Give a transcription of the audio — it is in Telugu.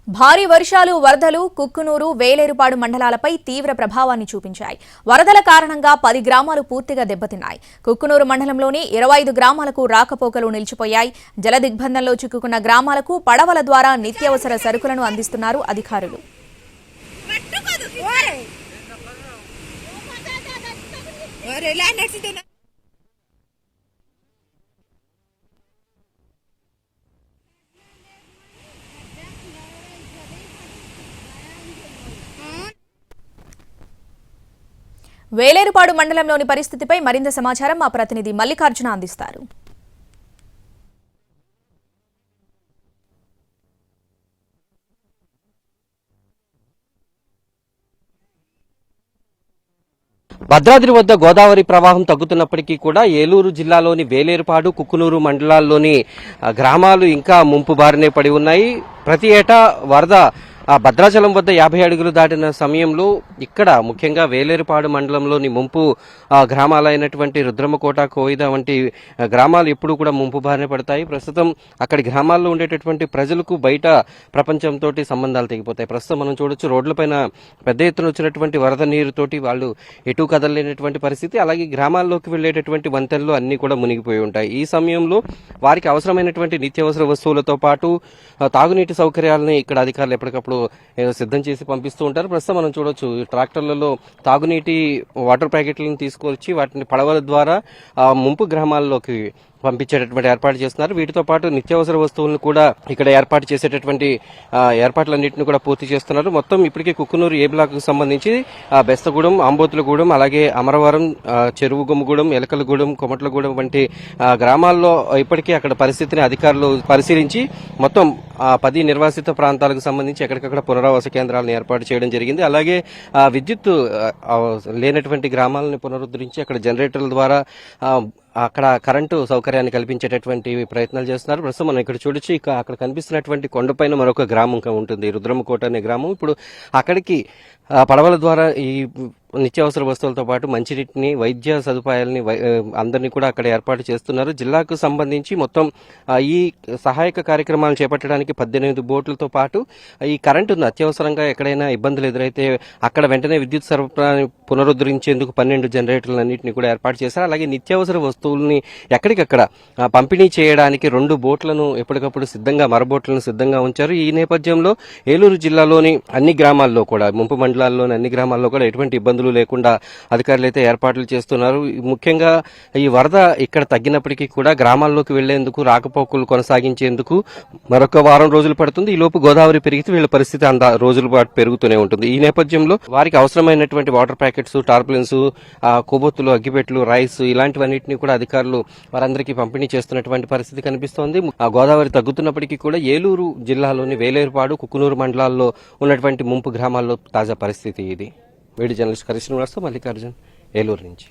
భారీ వర్షాలు వరదలు కుక్కునూరు వేలేరుపాడు మండలాలపై తీవ్ర ప్రభావాన్ని చూపించాయి. వరదల కారణంగా 10 గ్రామాలు పూర్తిగా దెబ్బతిన్నాయి. కుక్కునూరు మండలంలోని 25 గ్రామాలకు రాకపోకలు నిలిచిపోయాయి. జల దిగ్బంధంలో చిక్కుకున్న గ్రామాలకు పడవల ద్వారా నిత్యావసర సరుకులను అందిస్తున్నారు అధికారులు. వేలేరుపాడు మండలంలోని పరిస్థితిపై మరింత సమాచారం మా ప్రతినిధి మల్లికార్జున అందిస్తారు. భద్రాద్రి వద్ద గోదావరి ప్రవాహం తగ్గుతున్నప్పటికీ కూడా ఏలూరు జిల్లాలోని వేలేరుపాడు కుక్కునూరు మండలాల్లోని గ్రామాలు ఇంకా ముంపు బారినే పడి ఉన్నాయి. ప్రతి ఏటా వరద భద్రాచలం వద్ద 50 అడుగులు దాటిన సమయంలో ఇక్కడ ముఖ్యంగా వేలేరుపాడు మండలంలోని ముంపు గ్రామాలైనటువంటి రుద్రమకోట, కోయిద వంటి గ్రామాలు ఎప్పుడూ కూడా ముంపు బారిన పడతాయి. ప్రస్తుతం అక్కడి గ్రామాల్లో ఉండేటటువంటి ప్రజలకు బయట ప్రపంచంతో సంబంధాలు తెగిపోతాయి. ప్రస్తుతం మనం చూడొచ్చు, రోడ్లపైన పెద్ద ఎత్తున వచ్చినటువంటి వరద నీరుతోటి వాళ్ళు ఎటు కదలలేనటువంటి పరిస్థితి. అలాగే గ్రామాల్లోకి వెళ్లేటటువంటి వంతెనలు అన్ని కూడా మునిగిపోయి ఉంటాయి. ఈ సమయంలో వారికి అవసరమైనటువంటి నిత్యావసర వస్తువులతో పాటు తాగునీటి సౌకర్యాలని ఇక్కడ అధికారులు ఎప్పటికప్పుడు సిద్ధం చేసి పంపిస్తూ ఉంటారు. ప్రస్తుతం మనం చూడొచ్చు, ట్రాక్టర్లలో తాగునీటి వాటర్ ప్యాకెట్లను తీసుకొచ్చి వాటిని పడవల ద్వారా ముంపు గ్రామాల్లోకి పంపించేటటువంటి ఏర్పాటు చేస్తున్నారు. వీటితో పాటు నిత్యావసర వస్తువులను కూడా ఇక్కడ ఏర్పాటు చేసేటటువంటి ఏర్పాట్లన్నింటినీ కూడా పూర్తి చేస్తున్నారు. మొత్తం ఇప్పటికే కుక్కునూరు ఏ బ్లాక్ కు సంబంధించి బెస్తగూడెం, ఆంబోతులగూడెం, అలాగే అమరవరం, చెరువుగుమ్మగూడెం, ఎలకలగూడెం, కొమట్లగూడెం వంటి గ్రామాల్లో ఇప్పటికే అక్కడ పరిస్థితిని అధికారులు పరిశీలించి మొత్తం 10 నిర్వాసిత ప్రాంతాలకు సంబంధించి ఎక్కడికక్కడ పునరావాస కేంద్రాలను ఏర్పాటు చేయడం జరిగింది. అలాగే విద్యుత్ లేనటువంటి గ్రామాలను పునరుద్ధరించి అక్కడ జనరేటర్ల ద్వారా అక్కడ కరెంటు సౌకర్యాన్ని కల్పించేటటువంటి ప్రయత్నాలు చేస్తున్నారు. ప్రస్తుతం మనం ఇక్కడ చూడొచ్చు, అక్కడ కనిపిస్తున్నటువంటి కొండపైన మరొక గ్రామం ఉంటుంది, రుద్రమకోట అనే గ్రామం. ఇప్పుడు అక్కడికి పడవల ద్వారా ఈ నిత్యావసర వస్తువులతో పాటు మంచినీటిని, వైద్య సదుపాయాలని అందరినీ కూడా అక్కడ ఏర్పాటు చేస్తున్నారు. జిల్లాకు సంబంధించి మొత్తం ఈ సహాయక కార్యక్రమాలను చేపట్టడానికి 18 బోట్లతో పాటు ఈ కరెంటును అత్యవసరంగా ఎక్కడైనా ఇబ్బందులు ఎదురైతే అక్కడ వెంటనే విద్యుత్ సరఫరాని పునరుద్ధరించేందుకు 12 జనరేటర్లన్నింటినీ కూడా ఏర్పాటు చేశారు. అలాగే నిత్యావసర వస్తువుల్ని ఎక్కడికక్కడ పంపిణీ చేయడానికి 2 బోట్లను ఎప్పటికప్పుడు మరబోట్లను సిద్ధంగా ఉంచారు. ఈ నేపథ్యంలో ఏలూరు జిల్లాలోని అన్ని గ్రామాల్లో కూడా, ముంపు మండలాల్లోని అన్ని గ్రామాల్లో కూడా ఎటువంటి ఇబ్బందులు లేకుండా అధికారులు అయితే ఏర్పాట్లు చేస్తున్నారు. ముఖ్యంగా ఈ వరద ఇక్కడ తగ్గినప్పటికీ కూడా గ్రామాల్లోకి వెళ్లేందుకు, రాకపోకలు కొనసాగించేందుకు మరొక వారం రోజులు పడుతుంది. ఈ లోపు గోదావరి పెరిగితే వీళ్ళ పరిస్థితి రోజుల పాటు పెరుగుతూనే ఉంటుంది. ఈ నేపథ్యంలో వారికి అవసరమైనటువంటి వాటర్ ప్యాకెట్స్, టార్పులిన్స్, కొవ్వొత్తులు, అగ్గిపెట్లు, రైస్ ఇలాంటివన్నింటినీ కూడా అధికారులు వారందరికీ పంపిణీ చేస్తున్నటువంటి పరిస్థితి కనిపిస్తోంది. గోదావరి తగ్గుతున్నప్పటికీ కూడా ఏలూరు జిల్లాలోని వేలేరుపాడు, కుక్కునూరు మండలాల్లో ఉన్నటువంటి ముంపు గ్రామాల్లో తాజా పరిస్థితి ఇది. వీడియో జర్నలిస్ట్ కరీశ్రీనివాస్తో మల్లికార్జున్, ఏలూరు నుంచి.